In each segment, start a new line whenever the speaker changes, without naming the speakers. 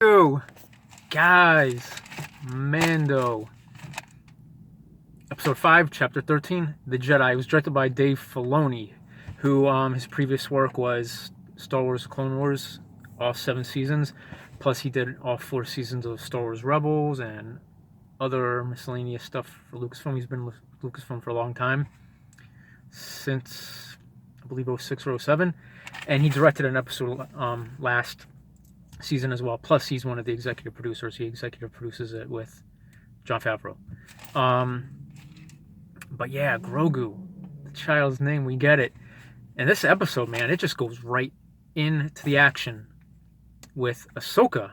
Yo, guys, Mando, Episode 5, Chapter 13, The Jedi. It was directed by Dave Filoni, who his previous work was Star Wars Clone Wars, all 7 seasons, plus he did all 4 seasons of Star Wars Rebels and other miscellaneous stuff for Lucasfilm. He's been with Lucasfilm for a long time, since I believe 06 or 07, and he directed an episode last season as well. Plus, he's one of the executive producers. He executive produces it with Jon Favreau. But yeah, Grogu, the child's name, we get it. And this episode, man, it just goes right into the action with Ahsoka.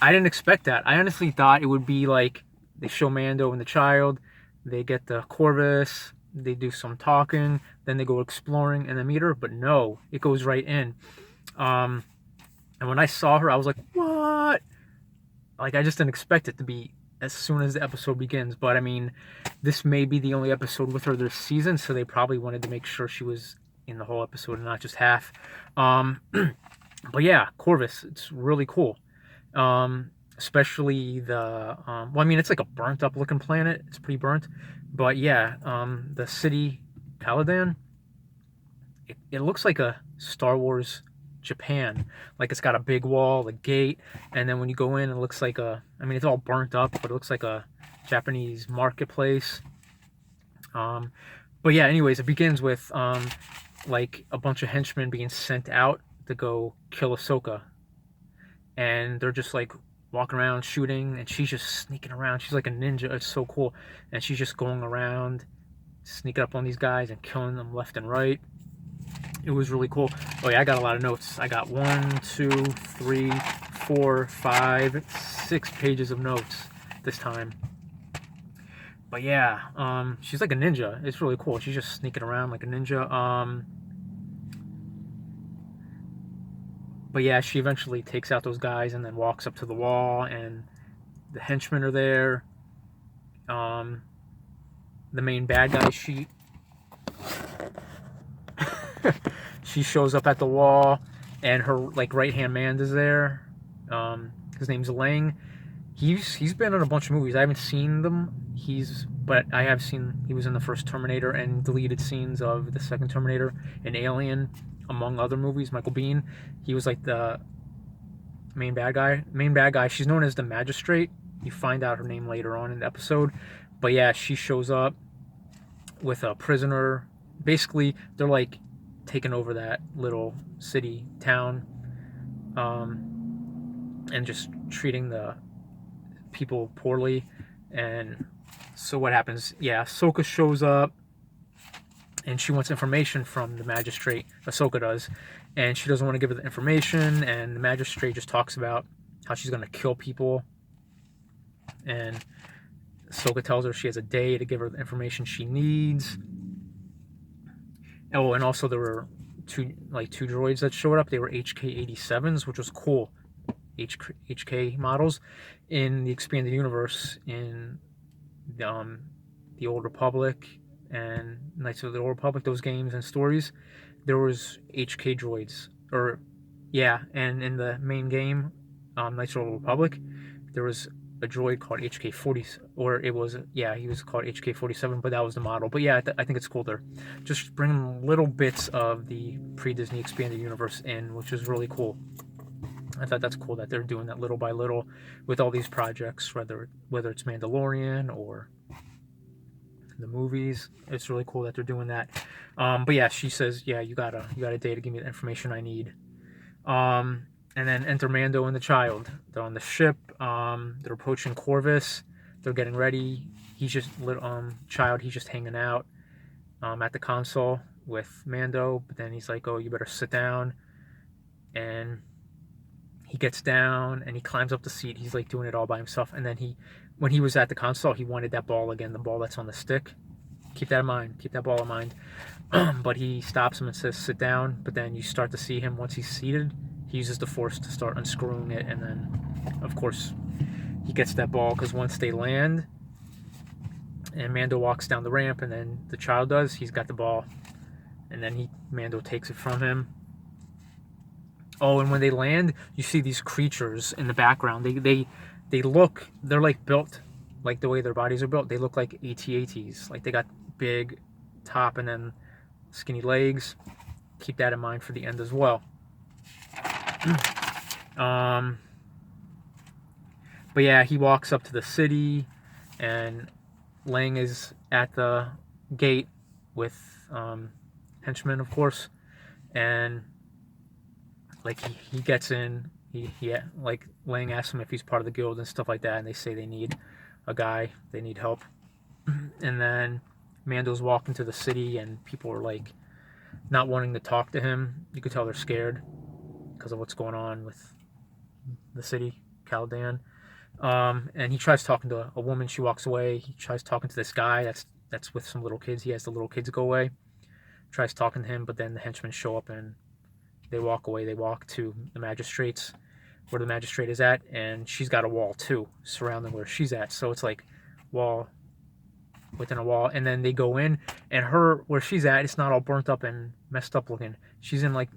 I didn't expect that. I honestly thought it would be like they show Mando and the child, they get the Corvus, they do some talking, then they go exploring and then meet her. But no, it goes right in. And when I saw her, I was like, what? Like, I just didn't expect it to be as soon as the episode begins. But, I mean, this may be the only episode with her this season, so they probably wanted to make sure she was in the whole episode and not just half. But, yeah, Corvus, it's really cool. Especially the... well, I mean, it's like a burnt-up looking planet. It's pretty burnt. But, yeah, the city, Caladan, it looks like a Star Wars Japan. Like, it's got a big wall, a gate, and then when you go in, it looks like it's all burnt up, but it looks like a Japanese marketplace. But yeah, anyways, it begins with like a bunch of henchmen being sent out to go kill Ahsoka, and they're just like walking around shooting, and she's just sneaking around. She's like a ninja. It's so cool. And she's just going around sneaking up on these guys and killing them left and right. It was really cool. Oh yeah, I got a lot of notes. I got 1, 2, 3, 4, 5, 6 pages of notes this time. But yeah, she's like a ninja. It's really cool. She's just sneaking around like a ninja. But yeah, she eventually takes out those guys and then walks up to the wall, and the henchmen are there. The main bad guy, she shows up at the wall, and her like right hand man is there. His name's Lang. He's been in a bunch of movies. I haven't seen them. But I have seen he was in the first Terminator and deleted scenes of the second Terminator and Alien, among other movies. Michael Biehn. He was like the main bad guy. She's known as the Magistrate. You find out her name later on in the episode. But yeah, she shows up with a prisoner. Basically, they're like taking over that little city town, and just treating the people poorly. And so what happens? Yeah, Ahsoka shows up, and she wants information from the magistrate. Ahsoka does, and she doesn't want to give her the information. And the magistrate just talks about how she's going to kill people, and Ahsoka tells her she has a day to give her the information she needs. Oh, and also there were two droids that showed up. They were HK-87s, which was cool. HK models in the expanded universe in the Old Republic and Knights of the Old Republic, those games and stories. There was HK droids, and in the main game, Knights of the Old Republic, there was a droid called HK-40, he was called HK-47, but that was the model. But yeah, I think it's cool. They're just bringing little bits of the pre-Disney expanded universe in, which is really cool. I thought that's cool that they're doing that little by little with all these projects, whether it's Mandalorian or the movies. It's really cool that they're doing that. But yeah, she says, yeah, you got a day to give me the information I need. And then enter Mando and the child. They're on the ship. They're approaching Corvus. They're getting ready. He's just he's just hanging out at the console with Mando. But then he's like, "Oh, you better sit down." And he gets down and he climbs up the seat. He's like doing it all by himself. And then when he was at the console, he wanted that ball again, the ball that's on the stick. Keep that in mind. Keep that ball in mind. But he stops him and says, "Sit down." But then you start to see him once he's seated. He uses the Force to start unscrewing it, and then, of course, he gets that ball, because once they land, and Mando walks down the ramp, and then the child does, he's got the ball, and then Mando takes it from him. Oh, and when they land, you see these creatures in the background. They're like built like the way their bodies are built. They look like AT-ATs. Like they got big top and then skinny legs. Keep that in mind for the end as well. um, but yeah, he walks up to the city, and Lang is at the gate with henchmen, of course, and like he gets in. He like Lang asks him if he's part of the guild and stuff like that, and they say they need a guy, they need help, and then Mando's walking to the city, and people are like not wanting to talk to him. You could tell they're scared because of what's going on with the city, Caladan. And he tries talking to a woman. She walks away. He tries talking to this guy that's with some little kids. He has the little kids go away. Tries talking to him, but then the henchmen show up and they walk away. They walk to the magistrate's, where the magistrate is at, and she's got a wall too surrounding where she's at. So it's like wall within a wall, and then they go in, and her where she's at, it's not all burnt up and messed up looking. She's in like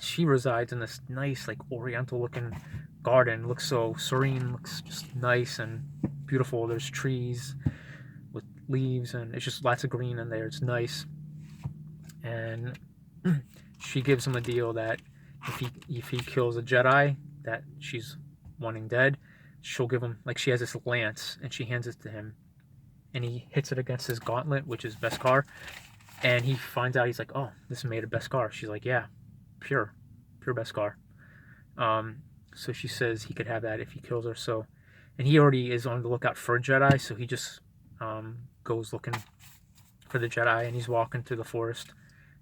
she resides in this nice like oriental looking garden. Looks so serene, looks just nice and beautiful. There's trees with leaves, and it's just lots of green in there. It's nice. And she gives him a deal that if he kills a Jedi that she's wanting dead, she'll give him, like, she has this lance and she hands it to him, and he hits it against his gauntlet, which is Beskar, and he finds out, he's like, oh, this is made of Beskar. She's like, yeah, pure Beskar. So she says he could have that if he kills her. So, and he already is on the lookout for a Jedi, so he just goes looking for the Jedi, and he's walking through the forest,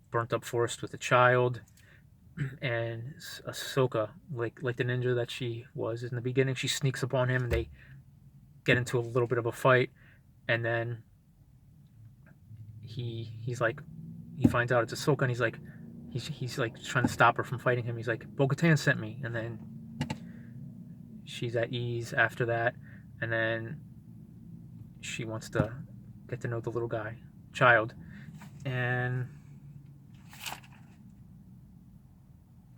burnt up forest, with a child, and Ahsoka, like the ninja that she was in the beginning, she sneaks up on him, and they get into a little bit of a fight, and then he's like, he finds out it's Ahsoka, and he's like trying to stop her from fighting him. He's like, Bo-Katan sent me, and then she's at ease after that, and then she wants to get to know the little child, and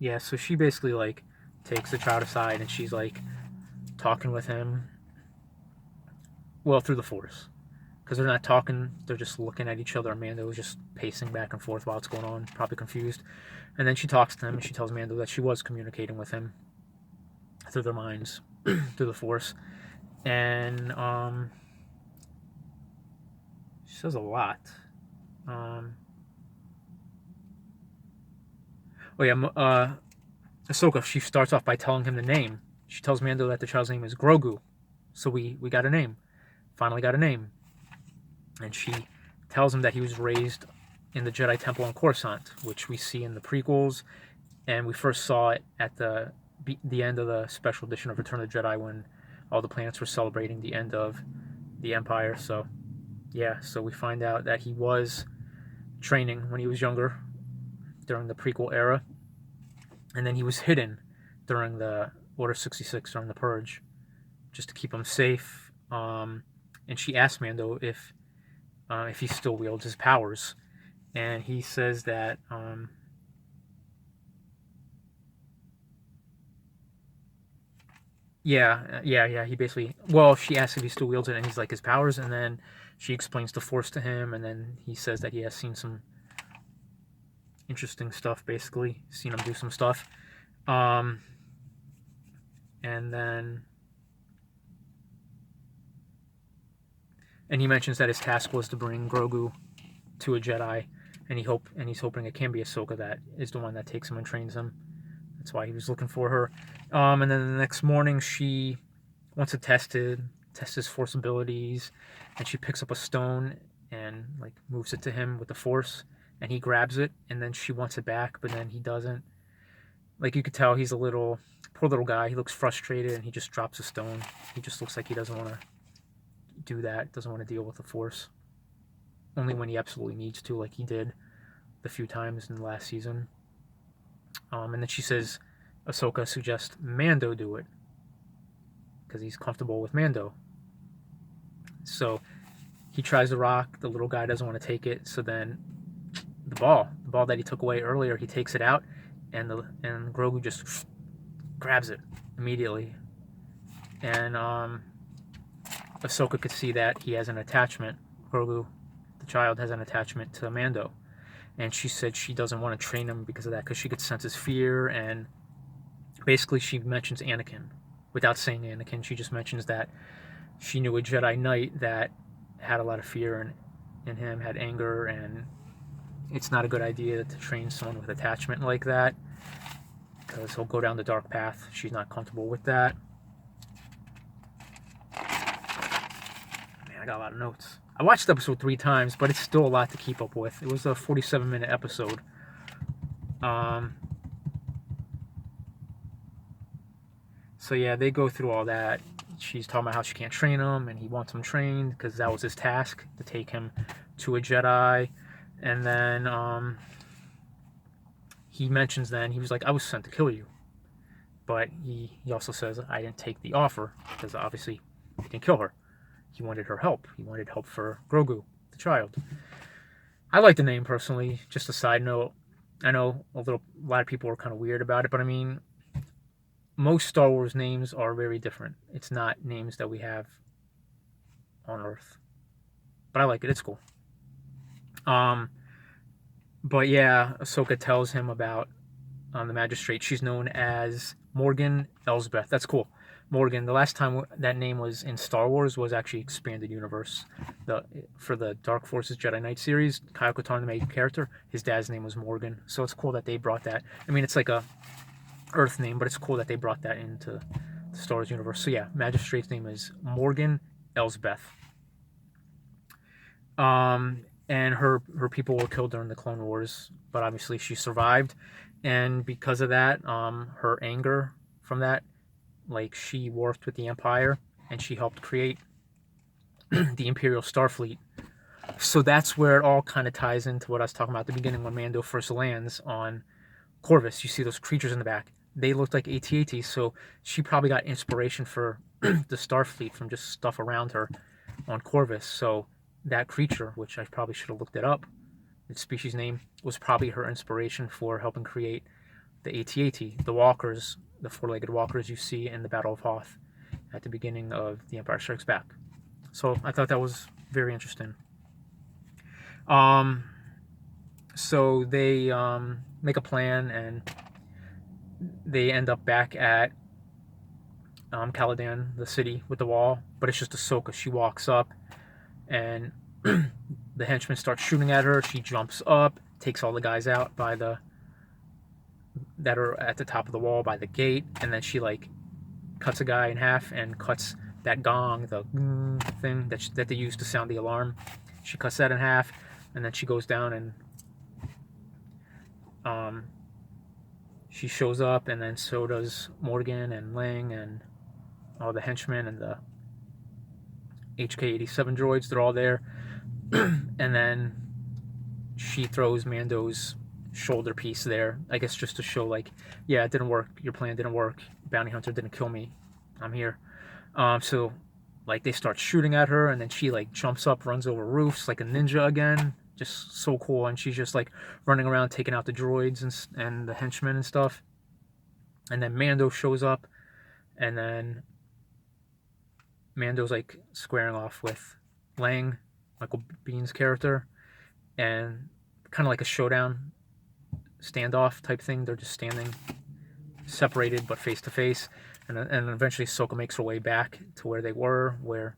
yeah, so she basically like takes the child aside, and she's like talking with him, well, through the Force, because they're not talking, they're just looking at each other. Mando was just pacing back and forth while it's going on, probably confused, and then she talks to him, and she tells Mando that she was communicating with him through their minds, through the Force, and she says a lot. Oh yeah, Ahsoka, she starts off by telling him the name. She tells Mando that the child's name is Grogu. So we got a name. Finally got a name. And she tells him that he was raised in the Jedi Temple on Coruscant, which we see in the prequels, and we first saw it at the end of the special edition of Return of the Jedi, when all the planets were celebrating the end of the Empire. So yeah, so we find out that he was training when he was younger, during the prequel era, and then he was hidden during the Order 66, during the Purge, just to keep him safe. And she asked Mando if he still wields his powers, and he says that yeah. He basically, well, she asks if he still wields it, and he's like, his powers, and then she explains the Force to him, and then he says that he has seen some interesting stuff, basically seen him do some stuff, and then he mentions that his task was to bring Grogu to a Jedi, and he's hoping it can be Ahsoka that is the one that takes him and trains him. That's why he was looking for her. And then the next morning, she wants to test his Force abilities, and she picks up a stone and like moves it to him with the Force, and he grabs it, and then she wants it back, but then he doesn't. Like, you could tell he's a poor little guy. He looks frustrated, and he just drops a stone. He just looks like he doesn't want to do that, doesn't want to deal with the Force. Only when he absolutely needs to, like he did the few times in the last season. And then she says, Ahsoka suggests Mando do it, because he's comfortable with Mando. So he tries the rock, the little guy doesn't want to take it, so then the ball that he took away earlier, he takes it out, and Grogu just grabs it immediately, and Ahsoka could see that he has an attachment. Grogu, the child, has an attachment to Mando, and she said she doesn't want to train him because of that, because she could sense his fear. And basically, she mentions Anakin without saying Anakin. She just mentions that she knew a Jedi Knight that had a lot of fear in him, had anger, and it's not a good idea to train someone with attachment like that, because he'll go down the dark path. She's not comfortable with that. Man, I got a lot of notes. I watched the episode 3 times, but it's still a lot to keep up with. It was a 47-minute episode. So yeah, they go through all that. She's talking about how she can't train him, and he wants him trained because that was his task, to take him to a Jedi. And then he mentions, then he was like, I was sent to kill you. But he also says, I didn't take the offer, because obviously he didn't kill her. He wanted her help. He wanted help for Grogu, the child. I like the name personally. Just a side note, I know a lot of people are kind of weird about it, but I mean, most Star Wars names are very different. It's not names that we have on Earth. But I like it. It's cool. But yeah, Ahsoka tells him about the magistrate. She's known as Morgan Elsbeth. That's cool. Morgan. The last time that name was in Star Wars was actually Expanded Universe. For the Dark Forces Jedi Knight series, Kyle Katarn, the main character, his dad's name was Morgan. So it's cool that they brought that. I mean, it's like a Earth name, but it's cool that they brought that into the Star Wars universe. So yeah, Magistrate's name is Morgan Elsbeth. And her people were killed during the Clone Wars, but obviously she survived, and because of that, her anger from that, like, she worked with the Empire and she helped create the Imperial Starfleet. So that's where it all kind of ties into what I was talking about at the beginning when Mando first lands on Corvus. You see those creatures in the back. They looked like AT-ATs, so she probably got inspiration for the Starfleet from just stuff around her on Corvus. So that creature, which I probably should have looked it up, its species name, was probably her inspiration for helping create the AT-AT, the walkers, the four-legged walkers you see in the Battle of Hoth at the beginning of The Empire Strikes Back. So I thought that was very interesting. So they make a plan, and they end up back at Caladan, the city with the wall, but it's just Ahsoka. She walks up, and the henchmen start shooting at her. She jumps up, takes all the guys out that are at the top of the wall by the gate, and then she like cuts a guy in half and cuts that gong, the thing that they use to sound the alarm. She cuts that in half, and then she goes down, and she shows up, and then so does Morgan and Lang and all the henchmen and the HK-87 droids. They're all there. And then she throws Mando's shoulder piece there, I guess just to show, like, yeah, it didn't work. Your plan didn't work. Bounty hunter didn't kill me. I'm here. So like they start shooting at her, and then she like jumps up, runs over roofs like a ninja again. Just so cool. And she's just like running around taking out the droids and the henchmen and stuff. And then Mando shows up, and then Mando's like squaring off with Lang, Michael Bihn's character, and kind of like a showdown standoff type thing. They're just standing separated but face to face, and eventually Ahsoka makes her way back to where they were, where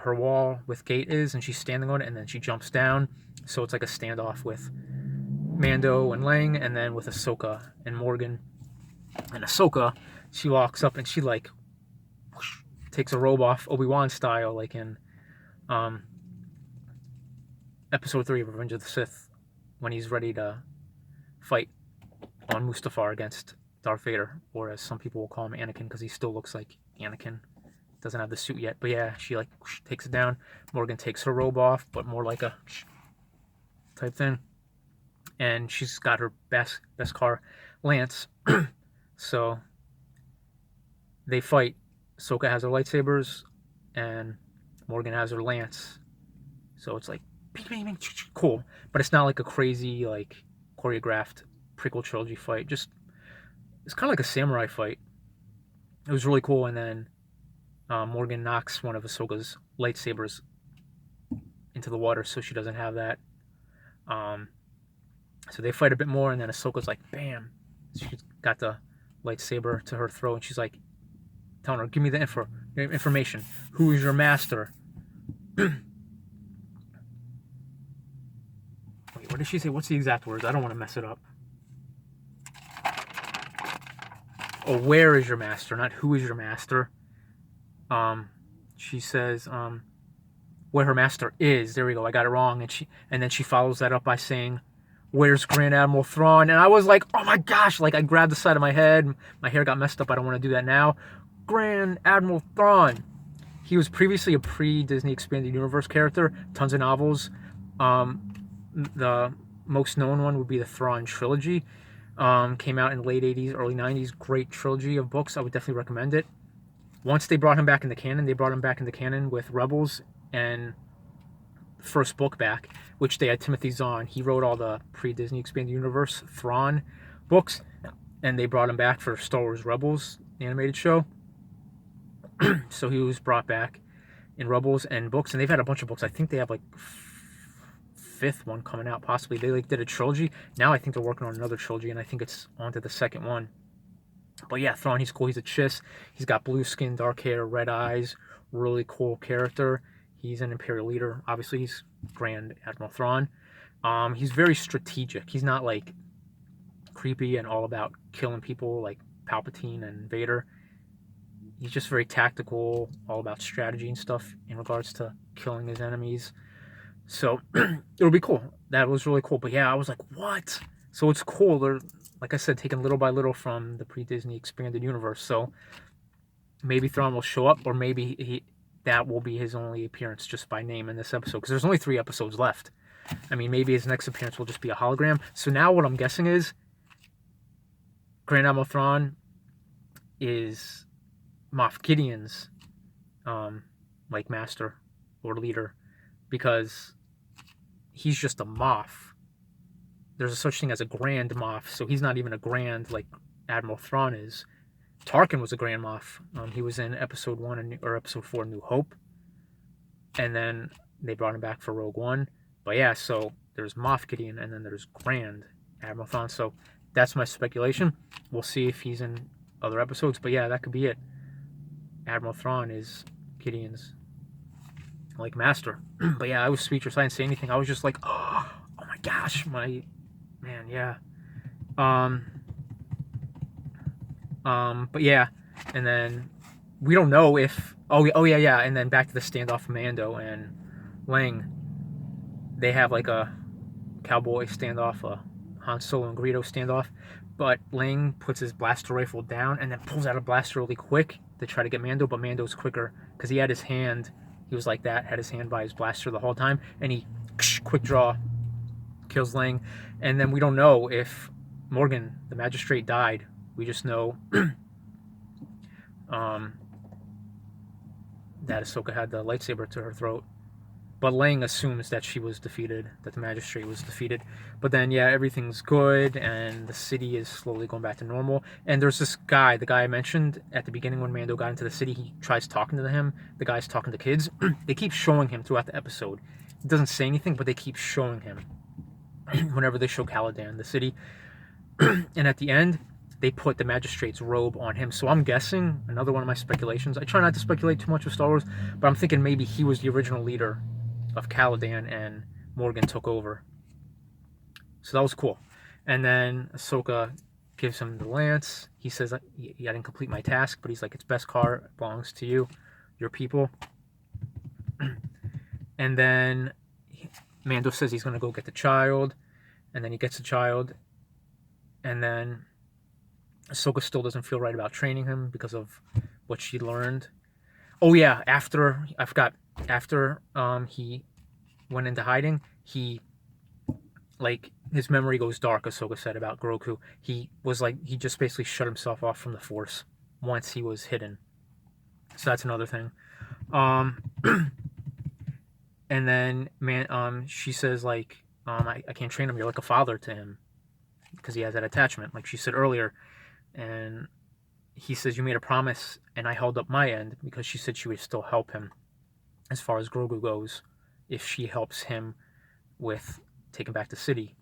her wall with gate is, and she's standing on it, and then she jumps down. So it's like a standoff with Mando and Lang, and then with Ahsoka and Morgan. And Ahsoka, she walks up and she like whoosh, takes a robe off Obi-Wan style, like in Episode 3 of Revenge of the Sith, when he's ready to fight on Mustafar against Darth Vader, or as some people will call him, Anakin, because he still looks like Anakin. Doesn't have the suit yet, but yeah, she like whoosh, takes it down. Morgan takes her robe off, but more like a whoosh, type thing. And she's got her best car, Lance. So they fight. Ahsoka has her lightsabers, and Morgan has her lance. So it's like cool, but it's not like a crazy like choreographed prequel trilogy fight. Just it's kind of like a samurai fight. It was really cool. And then Morgan knocks one of Ahsoka's lightsabers into the water, so she doesn't have that. So they fight a bit more, and then Ahsoka's like, bam, she's got the lightsaber to her throat, and she's like, telling her, give me the information. Who is your master? Wait, what did she say? What's the exact words? I don't want to mess it up. Oh, where is your master? Not who is your master. She says, where her master is. There we go. I got it wrong. And then she follows that up by saying, where's Grand Admiral Thrawn? And I was like, oh my gosh, like I grabbed the side of my head. My hair got messed up. I don't want to do that now. Grand Admiral Thrawn. He was previously a pre-Disney Expanded Universe character. Tons of novels. The most known one would be the Thrawn trilogy. Came out in the late 80s, early 90s. Great trilogy of books. I would definitely recommend it. Once they brought him back in the canon, they brought him back in the canon with Rebels and first book back, which they had Timothy Zahn. He wrote all the pre-Disney Expanded Universe Thrawn books, and they brought him back for Star Wars Rebels, the animated show. So he was brought back in Rebels and books, and they've had a bunch of books. I think they have like fifth one coming out, possibly. They like did a trilogy. Now I think they're working on another trilogy, and I think it's on to the second one. But yeah, Thrawn, he's cool. He's a chiss. He's got blue skin, dark hair, red eyes. Really cool character. He's an Imperial leader. Obviously, he's Grand Admiral Thrawn. He's very strategic. He's not like creepy and all about killing people like Palpatine and Vader. He's just very tactical, all about strategy and stuff in regards to killing his enemies. So it'll be cool. That was really cool. But yeah, I was like, what? So it's cool. They're, like I said, taken little by little from the pre-Disney Expanded Universe. So maybe Thrawn will show up, or maybe that will be his only appearance just by name in this episode, because there's only 3 episodes left. I mean, maybe his next appearance will just be a hologram. So now what I'm guessing is Grand Admiral Thrawn is Moff Gideon's like master or leader, because he's just a Moff. There's a such thing as a Grand Moff, so he's not even a Grand like Admiral Thrawn is. Tarkin was a Grand Moff. He was in Episode 1 or Episode 4, New Hope, and then they brought him back for Rogue One. But yeah, so there's Moff Gideon, and then there's Grand Admiral Thrawn. So that's my speculation. We'll see if he's in other episodes. But yeah, that could be it. Admiral Thrawn is Gideon's like master. But yeah, I was speechless. I didn't say anything. I was just like, oh my gosh, my man, yeah. But yeah, and then we don't know if oh yeah, and then back to the standoff of Mando and Lang. They have like a cowboy standoff, a Han Solo and Greedo standoff, but Lang puts his blaster rifle down and then pulls out a blaster really quick to try to get Mando, but Mando's quicker because he had his hand. He was like that, had his hand by his blaster the whole time, and he quick draw kills Lang. And then we don't know if Morgan, the magistrate, died. We just know that Ahsoka had the lightsaber to her throat. But Lang assumes that she was defeated, that the magistrate was defeated. But then, yeah, everything's good, and the city is slowly going back to normal. And there's this guy, the guy I mentioned at the beginning when Mando got into the city, he tries talking to him. The guy's talking to kids. They keep showing him throughout the episode. He doesn't say anything, but they keep showing him whenever they show Caladan, the city. And at the end, they put the magistrate's robe on him. So I'm guessing, another one of my speculations, I try not to speculate too much with Star Wars, but I'm thinking maybe he was the original leader of Caladan and Morgan took over. So that was cool. And then Ahsoka gives him the lance. He says, I didn't complete my task, but he's like, it's Beskar, it belongs to you, your people. And then Mando says he's going to go get the child, and then he gets the child, and then Ahsoka still doesn't feel right about training him because of what she learned. Oh yeah, after he went into hiding, he, like, his memory goes dark, Ahsoka said about Grogu. He just basically shut himself off from the Force once he was hidden. So that's another thing. And then she says, like, I can't train him, you're like a father to him. because he has that attachment, like she said earlier. And he says, you made a promise, and I held up my end, because she said she would still help him as far as Grogu goes if she helps him with taking back the city.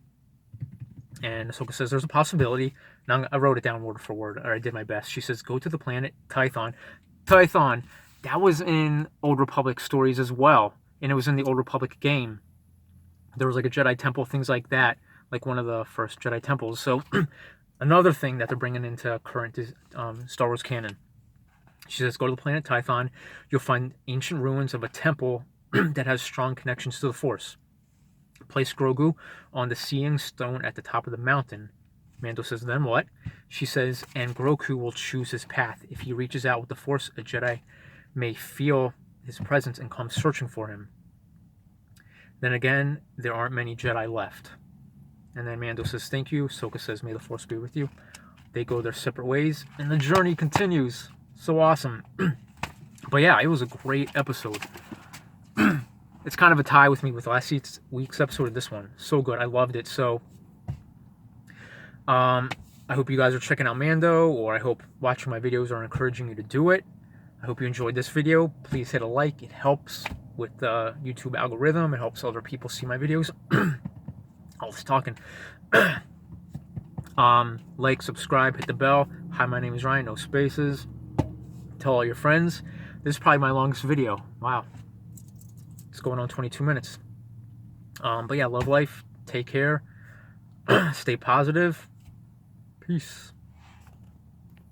And Ahsoka says there's a possibility. Now I wrote it down word for word, or I did my best. She says, go to the planet Tython. Tython, that was in Old Republic stories as well, and it was in the Old Republic game. There was like a Jedi temple, things like that, like one of the first Jedi temples. So another thing that they're bringing into current Star Wars canon. She says, go to the planet Tython. You'll find ancient ruins of a temple that has strong connections to the Force. Place Grogu on the seeing stone at the top of the mountain. Mando says, then what? She says, and Grogu will choose his path. If he reaches out with the Force, a Jedi may feel his presence and come searching for him. Then again, there aren't many Jedi left. And then Mando says, thank you. Ahsoka says, may the Force be with you. They go their separate ways, and the journey continues. So awesome. But yeah, it was a great episode. It's kind of a tie with me with last week's episode and this one. So good. I loved it. So I hope you guys are checking out Mando, or I hope watching my videos are encouraging you to do it. I hope you enjoyed this video. Please hit a like. It helps with the YouTube algorithm. It helps other people see my videos. All this talking. Like, subscribe, hit the bell. Hi, my name is Ryan. No spaces. Tell all your friends. This is probably my longest video. Wow. It's going on 22 minutes. But yeah, love life. Take care. Stay positive. Peace.